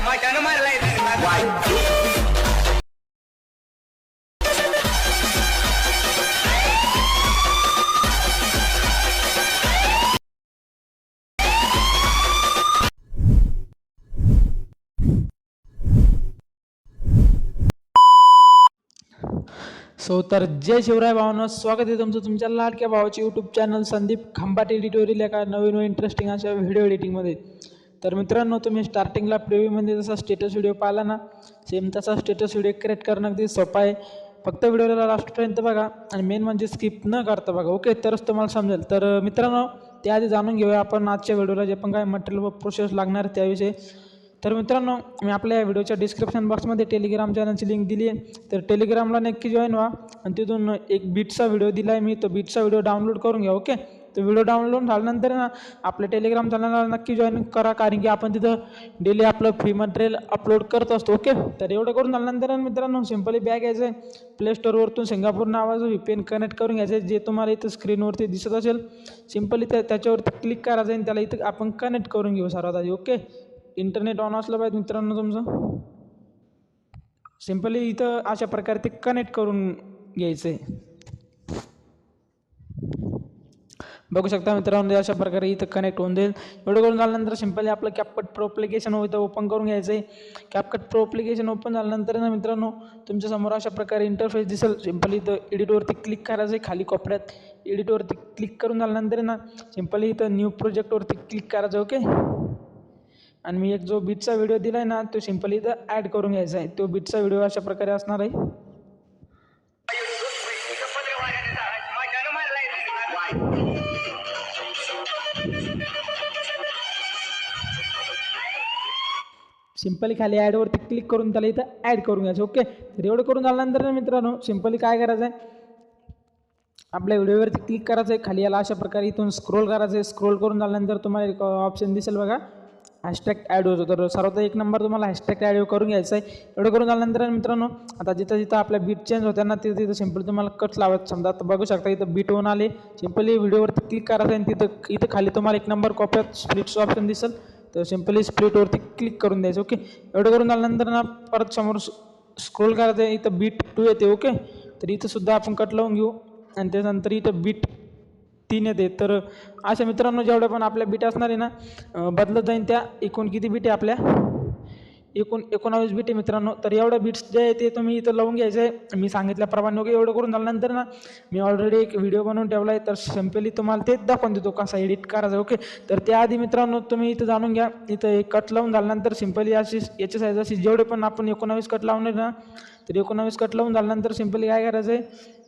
माझ्यानं मारलाय तर जय शिवराय भावांनो, स्वागत आहे तुमचं तुमच्या लाडक्या भावाचे YouTube channel Sandeep Khambhat editorial एका नवीन इंटरेस्टिंग अशा व्हिडिओ एडिटिंगमध्ये. तर मित्रांनो, तुम्ही स्टार्टिंगला प्रिव्ह्यूमध्ये जसा स्टेटस व्हिडिओ पाहिला ना, सेम तसा स्टेटस व्हिडिओ क्रिएट करणं अगदी सोपा आहे. फक्त व्हिडिओला लास्टपर्यंत बघा आणि मेन म्हणजे स्किप न करता बघा, ओके, तरच तुम्हाला समजेल. तर मित्रांनो, त्याआधी जाणून घेऊया आपण आजच्या व्हिडिओला जे पण काय मटेरियल व प्रोसेस लागणार आहे त्याविषयी. तर मित्रांनो, मी आपल्या या व्हिडिओच्या डिस्क्रिप्शन बॉक्समध्ये टेलिग्राम चॅनलची लिंक दिली आहे. तर टेलिग्रामला नक्की जॉईन व्हा आणि तिथून एक बीटचा व्हिडिओ दिला आहे मी, तो बीटचा व्हिडिओ डाउनलोड करून घ्या. ओके, तो व्हिडिओ डाउनलोड झाल्यानंतर ना आपल्या टेलिग्राम चॅनलला नक्की जॉईन करा, कारण की आपण तिथं डेली आपलं फ्री मटेरियल अपलोड करत असतो. ओके, तर एवढं करून झाल्यानंतर मित्रांनो, सिम्पली बॅग घ्यायचं आहे, प्ले स्टोअरवरतून सिंगापूर नावाचं VPN कनेक्ट करून घ्यायचं आहे, जे तुम्हाला इथं स्क्रीनवरती दिसत असेल. सिम्पली त्याच्यावरती क्लिक करायचं आणि त्याला इथं आपण कनेक्ट करून घेऊ सर्वात आधी. ओके, इंटरनेट ऑन असलं पाहिजे मित्रांनो तुमचं. सिम्पली इथं अशा प्रकारे ते कनेक्ट करून घ्यायचं आहे. बघू शकता मित्रांनो, अशा प्रकारे इथं कनेक्ट होऊन जाईल. एवढं करून झाल्यानंतर सिम्पली आपलं CapCut Pro ॲप्लिकेशन इथं ओपन करून घ्यायचं आहे. CapCut Pro ॲप्लिकेशन ओपन झाल्यानंतर ना मित्रांनो, तुमच्यासमोर अशा प्रकारे इंटरफेस दिसेल. सिम्पली इथं एडिटवरती क्लिक करायचं आहे, खाली कोपऱ्यात एडिटवरती क्लिक करून झाल्यानंतर ना सिम्पली इथं न्यू प्रोजेक्टवरती क्लिक करायचं. ओके, आणि मी एक जो बीटचा व्हिडिओ दिला आहे ना, तो सिम्पली इथं ॲड करून घ्यायचा आहे. तो बीटचा व्हिडिओ अशा प्रकारे असणार आहे. माझ्यानं मारलाय सिम्पली खाली ॲडवरती क्लिक करून त्याला इथं ॲड करून घ्यायचं. ओके, तर एवढं करून झाल्यानंतर मित्रांनो, सिम्पली काय करायचं आहे, आपल्या व्हिडिओवरती क्लिक करायचं आहे, खाली याला अशा प्रकारे इथून स्क्रोल करायचं आहे. स्क्रोल करून झाल्यानंतर तुम्हाला एक ऑप्शन दिसेल बघा, हॅशटॅग ॲड होतो. तर सर्वात एक नंबर तुम्हाला हॅशटॅग ॲड करून घ्यायचं आहे. एवढं करून झाल्यानंतर मित्रांनो, आता जिथं जिथं आपल्या बीट चेंज होत्या ना, तिथं सिम्पली तुम्हाला कट लावायचं. समजा आता बघू शकता इथं बीट होऊन आले. सिम्पली व्हिडिओवरती क्लिक करायचं आणि इथं खाली तुम्हाला एक नंबर कॉप्यात स्प्लिटचं ऑप्शन दिसेल. तर सिम्पली स्प्लिटवरती क्लिक करून द्यायचं. ओके, एवढं करून झाल्यानंतर ना परत समोर स्क्रोल करायचं आहे, इथं बीट 2 येते. ओके, तर इथं सुद्धा आपण कट लावून घेऊ आणि त्यानंतर इथं बीट 3 येते. तर अशा मित्रांनो, जेवढ्या पण आपल्या बीट असणार आहे ना, बदलत जाईन. त्या एकूण किती बीट आहे आपल्या, एकूण 19 बीट आहे मित्रांनो. तर एवढ्या बीट्स जे आहे ते तुम्ही इथं लावून घ्यायचं आहे मी सांगितल्याप्रमाणे. ओके, एवढं करून झाल्यानंतर ना मी ऑलरेडी एक व्हिडिओ बनवून ठेवला आहे, तर सिम्पली तुम्हाला तेच दाखवून देतो कसा एडिट करायचा. ओके, तर त्याआधी मित्रांनो तुम्ही इथं जाणून घ्या. इथं एक कट लावून झाल्यानंतर सिम्पली अशी याच्या साईज अशी जेवढे पण आपण 19 कट लावणार ना, तर 19 कट लावून झाल्यानंतर सिम्पली काय करायचं आहे,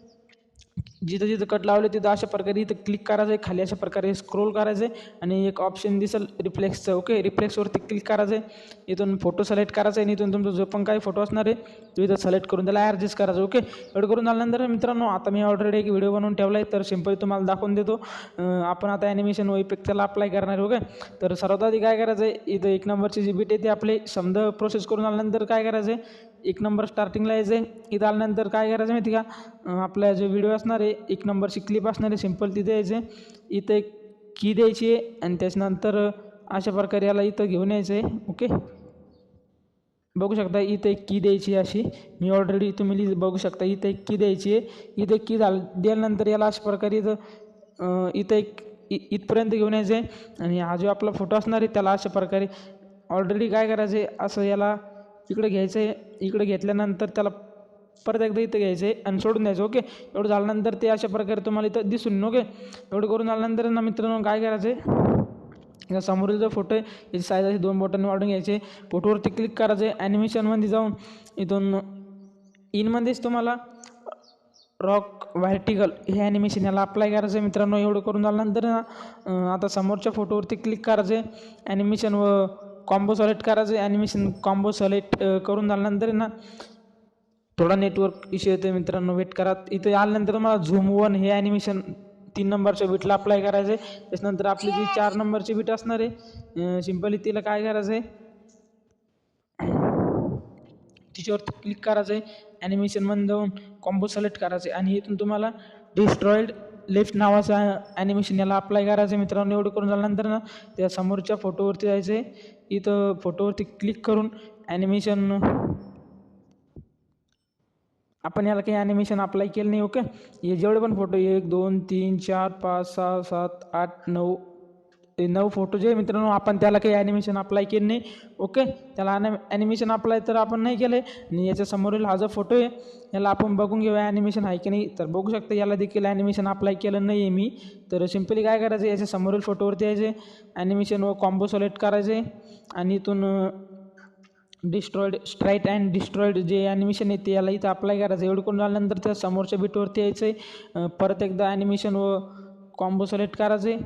जिथं जिथं कट लावले तिथं अशा प्रकारे इथं क्लिक करायचं आहे, खाली अशा प्रकारे स्क्रोल करायचं आहे आणि एक ऑप्शन दिसेल रिफ्लेक्सचं. ओके, रिफ्लेक्सवरती क्लिक करायचं आहे. इथून फोटो सिलेक्ट करायचा आहे आणि इथून तुमचा जो पण काही फोटो असणार आहे तो इथं सिलेक्ट करून त्याला ॲडजस्ट करायचं. ओके, एवढं करून झाल्यानंतर मित्रांनो, आता मी ऑलरेडी एक व्हिडिओ बनवून ठेवला आहे, तर सिम्पली तुम्हाला दाखवून देतो. आपण आता ॲनिमेशन व इफेक्टला अप्लाय करणार आहे. ओके, तर सर्वात आधी काय करायचं आहे, इथं एक नंबरची जी बीट आहे ती आपले समजा प्रोसेस करून झाल्यानंतर काय करायचं आहे, एक नंबर स्टार्टिंगला यायचं आहे. इथं आल्यानंतर काय करायचं माहिती का, आपला जो व्हिडिओ असणार आहे, एक नंबरची क्लिप असणार आहे, सिम्पल तिथे यायचं आहे. इथं एक की द्यायची आहे आणि त्याच्यानंतर अशा प्रकारे याला इथं घेऊन यायचं आहे. ओके, बघू शकता इथं एक की द्यायची आहे अशी. मी ऑलरेडी तुम्ही बघू शकता इथं एक की द्यायची आहे. इथं की दिल्यानंतर याला अशा प्रकारे इथं एक इथपर्यंत घेऊन यायचं आहे आणि हा जो आपला फोटो असणार आहे त्याला अशा प्रकारे ऑलरेडी काय करायचं आहे, असं याला इकडे घ्यायचं आहे. इकडे घेतल्यानंतर त्याला परत एकदा इथं घ्यायचं आहे आणि सोडून द्यायचं. ओके, एवढं झाल्यानंतर ते अशा प्रकारे तुम्हाला इथं दिसून. ओके, एवढं करून झाल्यानंतर ना मित्रांनो काय करायचं आहे, समोरील जो फोटो आहे याची साईज अशी 2 बोटांनी वाढून घ्यायचे. फोटोवरती क्लिक करायचं आहे, ॲनिमेशनमध्ये जाऊन इथून इनमध्येच तुम्हाला रॉक व्हर्टिकल हे ॲनिमेशन याला अप्लाय करायचं आहे मित्रांनो. एवढं करून झाल्यानंतर ना आता समोरच्या फोटोवरती क्लिक करायचं आहे, ॲनिमेशन व कॉम्बो सिलेक्ट करायचं आहे. ॲनिमेशन कॉम्बो सिलेक्ट करून झाल्यानंतर ना थोडा नेटवर्क इश्यू येतो मित्रांनो, वेट करा. इथे आल्यानंतर मला झूम 1 हे ॲनिमेशन 3 नंबरच्या बीटला अप्लाय करायचं आहे. त्याच्यानंतर आपली जी 4 नंबरची बीट असणार आहे, सिम्पली तिला काय करायचं आहे, तिच्यावरती क्लिक करायचं आहे, ॲनिमेशनमध्ये जाऊन कॉम्बो सिलेक्ट करायचं आहे आणि इथून तुम्हाला डिस्ट्रॉईड लेफ्ट नावाचा ॲनिमेशन याला अप्लाय करायचं आहे मित्रांनो. एवढं करून झाल्यानंतर ना त्या समोरच्या फोटोवरती जायचं आहे. इथं फोटोवरती क्लिक करून ॲनिमेशन आपण याला काही ॲनिमेशन अप्लाय केलं नाही. ओके, हे जेवढे पण फोटो 1 2 3 4 5 6 7 8 9 हे 9 फोटो जे मित्रांनो आपण त्याला काही ॲनिमेशन अप्लाय केलं नाही. ओके, त्याला ॲनिमेशन अप्लाय तर आपण नाही केलं आहे. आणि याच्या समोरील हा जो फोटो आहे याला आपण बघून घेऊया ॲनिमेशन आहे की नाही. तर बघू शकता याला देखील ॲनिमेशन अप्लाय केलं नाही आहे मी. तर सिम्पली काय करायचं, याच्या समोरील फोटोवरती यायचे, ॲनिमेशन व कॉम्बो सिलेक्ट करायचे आणि इथून डिस्ट्रॉइड स्ट्राईट अँड डिस्ट्रॉइड जे ॲनिमेशन आहे ते याला इथं अप्लाय करायचं. एवढं करून झाल्यानंतर त्या समोरच्या बिटवरती यायचं आहे. परत एकदा ॲनिमेशन व कॉम्बो सिलेक्ट करायचे.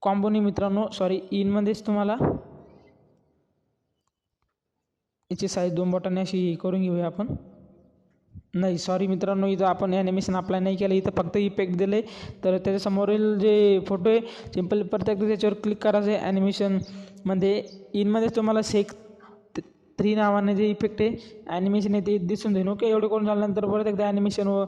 कॉम्बोनी मित्रांनो इनमध्येच तुम्हाला याची साईज 2 बोटांनी अशी करून घेऊया आपण. नाही मित्रांनो, इथं आपण ॲनिमेशन अप्लाय नाही केलं, इथं फक्त इफेक्ट दिले. तर त्याच्यासमोरील जे फोटो आहे सिम्पल प्रत्येक त्याच्यावर क्लिक करायचं आहे. ॲनिमेशनमध्ये इनमध्येच तुम्हाला सेक 3 नावाने जे इफेक्ट आहे ॲनिमेशन आहे ते दिसून जाईल. ओके, एवढं करून झाल्यानंतर परत एकदा ॲनिमेशन व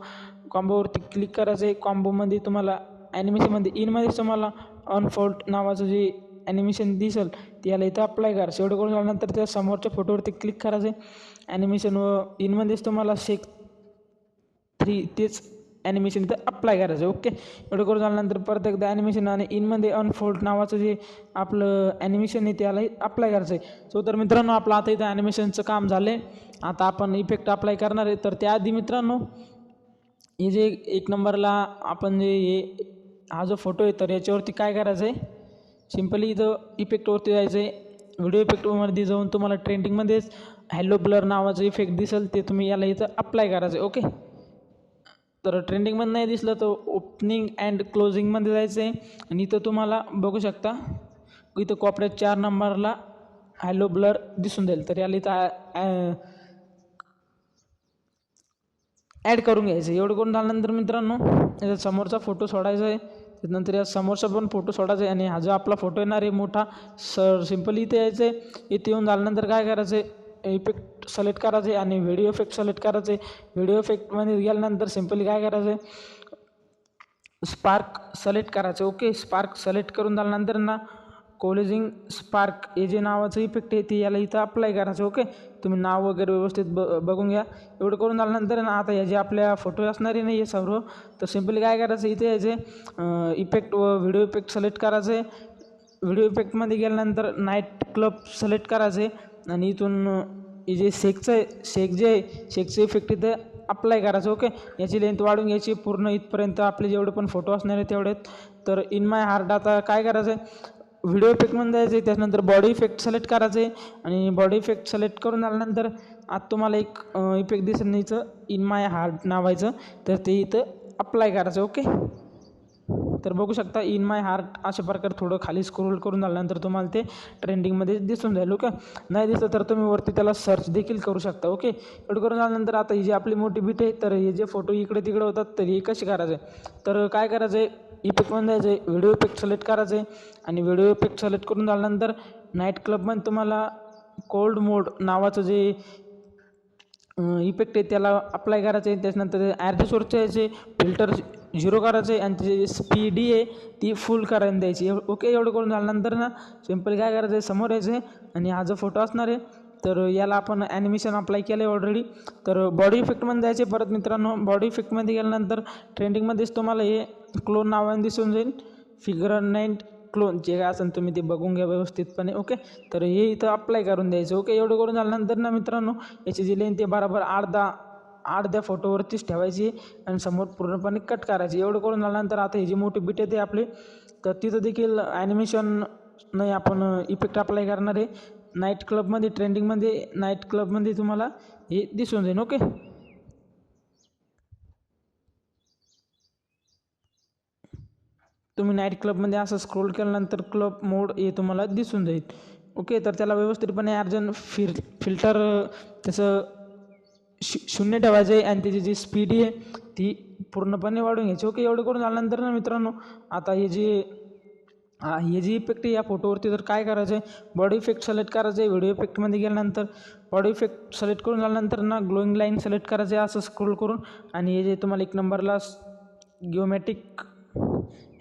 कॉम्बोवरती क्लिक करायचं आहे. कॉम्बोमध्ये तुम्हाला ॲनिमेशनमध्ये इनमध्येच तुम्हाला अनफोल्ड नावाचं जे ॲनिमेशन दिसेल ते याला इथं अप्लाय करायचं. एवढं करून झाल्यानंतर त्या समोरच्या फोटोवरती क्लिक करायचं आहे. ॲनिमेशन व इनमध्येच तुम्हाला सेक 3 तेच ॲनिमेशन इथं अप्लाय करायचं. ओके, एवढं करून झाल्यानंतर परत एकदा ॲनिमेशन आणि इनमध्ये अनफोल्ड नावाचं जे आपलं ॲनिमेशन आहे त्याला अप्लाय करायचं आहे. तर मित्रांनो आपलं आता इथं ॲनिमेशनचं काम झालं आहे. आता आपण इफेक्ट अप्लाय करणार आहे. तर त्याआधी मित्रांनो हे जे 1 नंबरला आपण जे हा जो फोटो आहे तर याच्यावरती काय करायचं आहे, सिम्पली इथं इफेक्टवरती जायचं आहे. व्हिडिओ इफेक्टमध्ये जाऊन तुम्हाला ट्रेंडिंगमध्येच हॅलो ब्लर नावाचं इफेक्ट दिसेल ते तुम्ही याला इथं अप्लाय करायचं आहे. ओके, तर ट्रेंडिंगमध्ये नाही दिसलं तर ओपनिंग अँड क्लोजिंगमध्ये जायचं आहे आणि इथं तुम्हाला बघू शकता इथं कोपऱ्यात 4 नंबरला हॅलो ब्लर दिसून जाईल. तर याला इथं ॲड करून घ्यायचं. एवढं करून झाल्यानंतर मित्रांनो याचा समोरचा फोटो सोडायचा आहे. त्यानंतर या समोरचा पण फोटो सोडायचा आहे आणि हा जो आपला फोटो येणार आहे मोठा सिम्पली इथे यायचं आहे. इथे येऊन झाल्यानंतर काय करायचं आहे, इफेक्ट सिलेक्ट करायचे आणि व्हिडिओ इफेक्ट सिलेक्ट करायचे. व्हिडिओ इफेक्टमध्ये गेल्यानंतर सिम्पली काय करायचं आहे, स्पार्क सिलेक्ट करायचं. ओके, स्पार्क सिलेक्ट करून झाल्यानंतर ना कोलेजिंग स्पार्क हे जे नावाचं इफेक्ट आहे ते याला इथं अप्लाय करायचं. ओके, तुम्ही नाव वगैरे व्यवस्थित बघून घ्या. एवढं करून झाल्यानंतर ना आता हे जे आपल्या फोटो असणारे नाही आहे सर्व, तर सिम्पली काय करायचं इथे यायचे इफेक्ट व व्हिडिओ इफेक्ट सिलेक्ट करायचे. व्हिडिओ इफेक्टमध्ये गेल्यानंतर नाईट क्लब सिलेक्ट करायचे आणि इथून हे जे शेकचं इफेक्ट इथं अप्लाय करायचं. ओके, याची लेंथ वाढून घ्यायची पूर्ण इथपर्यंत आपले जेवढे पण फोटो असणार आहे तेवढेत. तर इन माय हार्ट आता काय करायचं आहे, व्हिडिओ इफेक्टमध्ये जायचं आहे. त्याच्यानंतर बॉडी इफेक्ट सिलेक्ट करायचं आहे आणि बॉडी इफेक्ट सिलेक्ट करून झाल्यानंतर आता तुम्हाला एक इफेक्ट दिसेल इथं इन माय हार्ट नावायचं, तर ते इथं अप्लाय करायचं. ओके, तर बघू शकता इन माय हार्ट अशा प्रकारे थोडं खाली स्क्रोल करून झाल्यानंतर तुम्हाला ते ट्रेंडिंगमध्ये दिसून जाईल. ओके, नाही दिसलं तर तुम्ही वरती त्याला सर्च देखील करू शकता. ओके, एवढं करून झाल्यानंतर आता ही जी आपली मोठी बीट आहे तर हे जे फोटो इकडे तिकडे होतात तर हे कसे करायचे, तर काय करायचं आहे, इफेक्टमध्ये जायचं आहे, व्हिडिओ इफेक्ट सिलेक्ट करायचं आहे आणि व्हिडिओ इफेक्ट सिलेक्ट करून झाल्यानंतर नाईट क्लबमध्ये तुम्हाला कोल्ड मोड नावाचं जे इफेक्ट आहे त्याला अप्लाय करायचं आहे. त्याच्यानंतर ॲडजस्टवरचे यायचे फिल्टर 0 करायचे आणि त्याची स्पीडी आहे ती फुल करायला द्यायची. ओके, एवढं करून झाल्यानंतर ना सिम्पल काय करायचं आहे, समोर यायचं आहे आणि हा जो फोटो असणार आहे तर याला आपण ॲनिमेशन अप्लाय केलं आहे ऑलरेडी. तर बॉडी इफेक्टमध्ये जायचे. परत मित्रांनो बॉडी इफेक्टमध्ये गेल्यानंतर ट्रेंडिंगमध्येच तुम्हाला हे क्लोन नावाने दिसून जाईल. फिगर 9 क्लोन जे काय असेल तुम्ही ते बघून घ्या व्यवस्थितपणे. ओके, तर हे इथं अप्लाय करून द्यायचं. ओके, एवढं करून झाल्यानंतर ना मित्रांनो याची जी लेंथ आहे बरोबर अर्ध्या फोटोवरतीच ठेवायची आणि समोर पूर्णपणे कट करायची. एवढं करून झाल्यानंतर आता ही जी मोठी बीट येते आपली तर तिथं देखील ॲनिमेशन नाही आपण इफेक्ट अप्लाय करणार आहे. नाईट क्लबमध्ये तुम्हाला हे दिसून जाईल. ओके, तुम्ही नाईट क्लबमध्ये असं स्क्रोल केल्यानंतर क्लब मोड हे तुम्हाला दिसून जाईल. ओके, तर त्याला व्यवस्थितपणे फिल्टर त्याचं 0 ठेवायचं आहे आणि त्याची जी स्पीड आहे ती पूर्णपणे वाढून घ्यायची. ओके, एवढं करून झाल्यानंतर ना मित्रांनो आता हे जी इफेक्ट आहे या फोटोवरती तर काय करायचं आहे, बॉडी इफेक्ट सिलेक्ट करायचं आहे. व्हिडिओ इफेक्टमध्ये गेल्यानंतर बॉडी इफेक्ट सिलेक्ट करून झाल्यानंतर ना ग्लोईंग लाईन सिलेक्ट करायचं आहे असं स्क्रोल करून आणि हे जे तुम्हाला 1 नंबरला गिओमॅटिक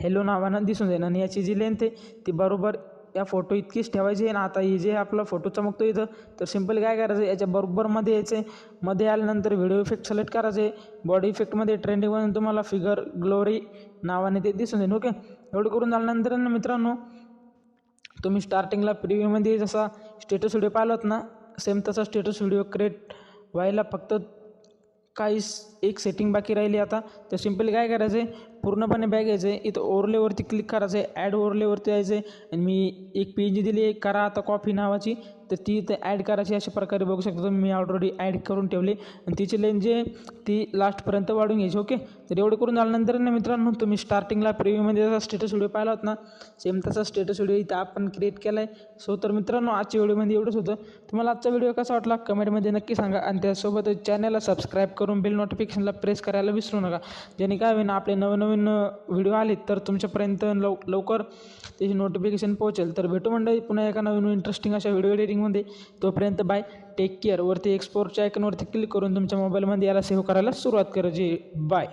हेलो नावानं दिसून जाईल आणि याची जी लेंथ आहे ती बरोबर या फोटो इतकीच ठेवायची आहे. आणि आता हे जे आपला फोटो चमकतो इथं तर सिम्पली काय करायचं याच्या बरोबरमध्ये यायचं आहे. मध्ये आल्यानंतर व्हिडिओ इफेक्ट सिलेक्ट करायचे आहे. बॉडी इफेक्टमध्ये ट्रेंडिंगमध्ये तुम्हाला फिगर ग्लोरी नावाने ते दिसून जाईल. ओके, एवढं करून झाल्यानंतर ना मित्रांनो तुम्ही स्टार्टिंगला प्रिव्ह्यूमध्ये जसा स्टेटस व्हिडिओ पाहिला होता ना सेम तसा स्टेटस व्हिडिओ क्रिएट व्हायला फक्त एक सेटिंग बाकी राहिली आता. तर सिम्पली काय करायचं आहे पूर्णपणे बॅग घ्यायचं आहे. इथं ओव्हरलेवरती क्लिक करायचं आहे. ॲड ओव्हरलेवरती यायचं आहे आणि मी एक PNG दिली आहे करा आता कॉफी नावाची. तर ती इथं ॲड करायची अशा प्रकारे बघू शकता तुम्ही. मी ऑलरेडी ॲड करून ठेवली आणि तिची लेंथ जी आहे ती लास्टपर्यंत वाढून घ्यायची. ओके, तर एवढं करून झाल्यानंतर ना मित्रांनो तुम्ही स्टार्टिंगला प्रिव्ह्यूमध्ये जसा स्टेटस व्हिडिओ पाहिला होता ना सेम तसा स्टेटस व्हिडिओ इथं आपण क्रिएट केला आहे. सो तर मित्रांनो आजच्या व्हिडिओमध्ये एवढंच होतं. तुम्हाला आजचा व्हिडिओ कसा वाटला कमेंटमध्ये नक्की सांगा आणि त्यासोबत चॅनलला सबस्क्राईब करून बेल नोटिफिकेशनला प्रेस करायला विसरू नका. ज्याने काय होईन आपले नवनवीन व्हिडिओ आले तर तुमच्यापर्यंत लवकर त्याची नोटिफिकेशन पोहोचेल. तर भेटू मंडळी पुन्हा एका नवीन इंटरेस्टिंग अशा व्हिडिओ एडिटिंगमध्ये. तोपर्यंत बाय, टेक केअर. वरती एक्सपोर्टच्या आयकॉनवरती क्लिक करून तुमच्या मोबाईलमध्ये याला सेव्ह करायला सुरुवात करायची. बाय.